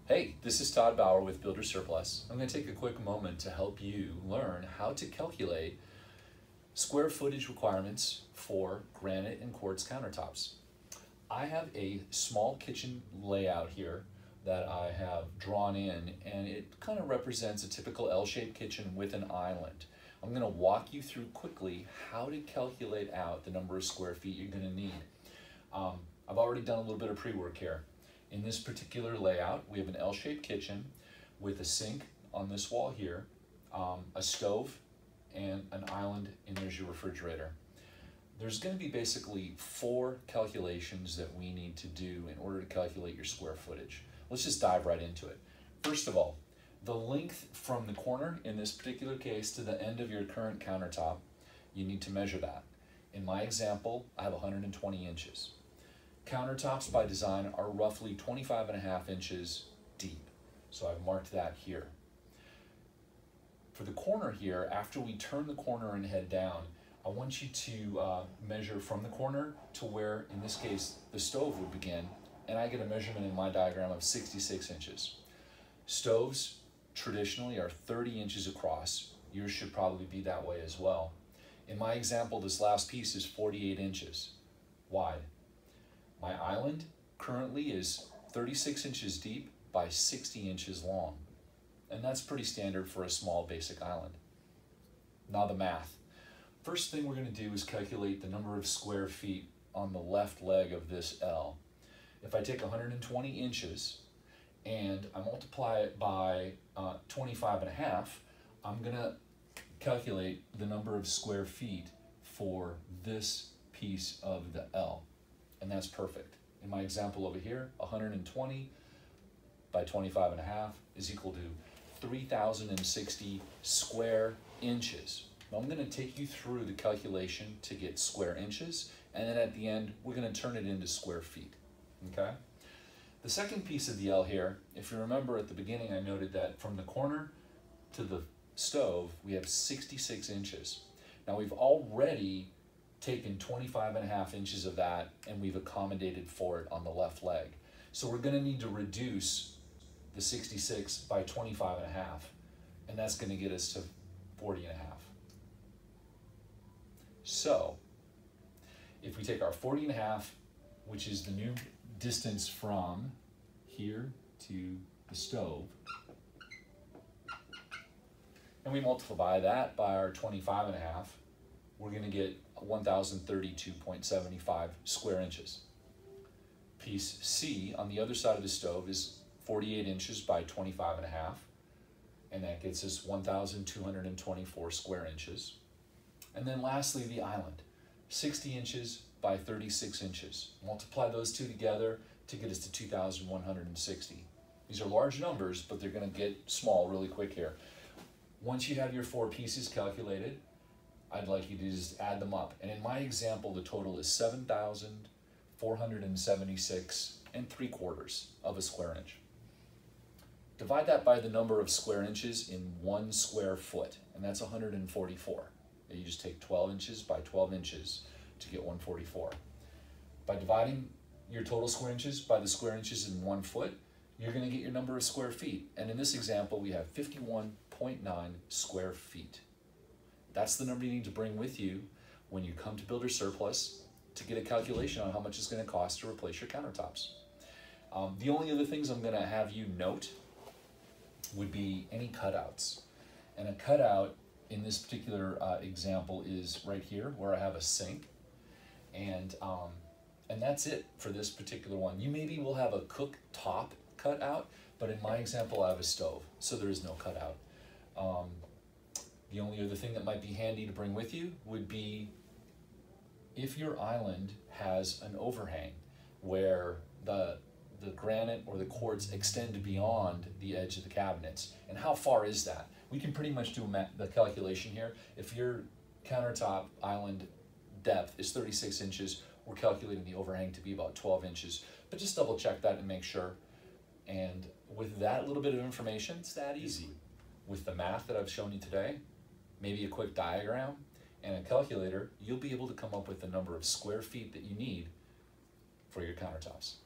Hey, this is Todd Bauer with Builder Surplus. I'm going to take a quick moment to help you learn how to calculate square footage requirements for granite and quartz countertops. I have a small kitchen layout here that I have drawn in, and it kind of represents a typical L-shaped kitchen with an island. I'm going to walk you through quickly how to calculate out the number of square feet you're going to need. I've already done a little bit of pre-work here. In this particular layout, we have an L-shaped kitchen with a sink on this wall here, a stove, and an island, and there's your refrigerator. There's going to be basically 4 calculations that we need to do in order to calculate your square footage. Let's just dive right into it. First of all, the length from the corner, in this particular case, to the end of your current countertop, you need to measure that. In my example, I have 120 inches. Countertops by design are roughly 25.5 inches deep, so I've marked that here. For the corner here, after we turn the corner and head down, I want you to measure from the corner to where, in this case, the stove would begin, and I get a measurement in my diagram of 66 inches. Stoves traditionally are 30 inches across. Yours should probably be that way as well. In my example, this last piece is 48 inches wide. My island currently is 36 inches deep by 60 inches long, and that's pretty standard for a small basic island. Now the math. First thing we're going to do is calculate the number of square feet on the left leg of this L. If I take 120 inches and I multiply it by 25.5, I'm going to calculate the number of square feet for this piece of the L. And that's perfect. In my example over here, 120 by 25.5 is equal to 3,060 square inches. Now I'm going to take you through the calculation to get square inches, and then at the end, we're going to turn it into square feet, okay? The second piece of the L here, if you remember at the beginning, I noted that from the corner to the stove, we have 66 inches. Now we've already taken 25.5 inches of that, and we've accommodated for it on the left leg. So we're going to need to reduce the 66 by 25.5, and that's going to get us to 40.5. So if we take our 40.5, which is the new distance from here to the stove, and we multiply that by our 25.5, we're going to get 1,032.75 square inches. Piece C on the other side of the stove is 48 inches by 25.5, and that gets us 1,224 square inches. And then lastly, the island, 60 inches by 36 inches. Multiply those two together to get us to 2,160. These are large numbers, but they're going to get small really quick here. Once you have your 4 pieces calculated, I'd like you to just add them up. And in my example, the total is 7,476 3/4 of a square inch. Divide that by the number of square inches in 1 square foot, and that's 144. You just take 12 inches by 12 inches to get 144. By dividing your total square inches by the square inches in 1 foot, you're going to get your number of square feet. And in this example, we have 51.9 square feet. That's the number you need to bring with you when you come to Builder Surplus to get a calculation on how much it's going to cost to replace your countertops. The only other things I'm going to have you note would be any cutouts. And a cutout in this particular example is right here where I have a sink. And that's it for this particular one. You maybe will have a cooktop cutout, but in my example I have a stove, so there is no cutout. The only other thing that might be handy to bring with you would be if your island has an overhang where the granite or the quartz extend beyond the edge of the cabinets. And how far is that? We can pretty much do the calculation here. If your countertop island depth is 36 inches, we're calculating the overhang to be about 12 inches. But just double check that and make sure. And with that little bit of information, it's that easy. With the math that I've shown you today, maybe a quick diagram and a calculator, you'll be able to come up with the number of square feet that you need for your countertops.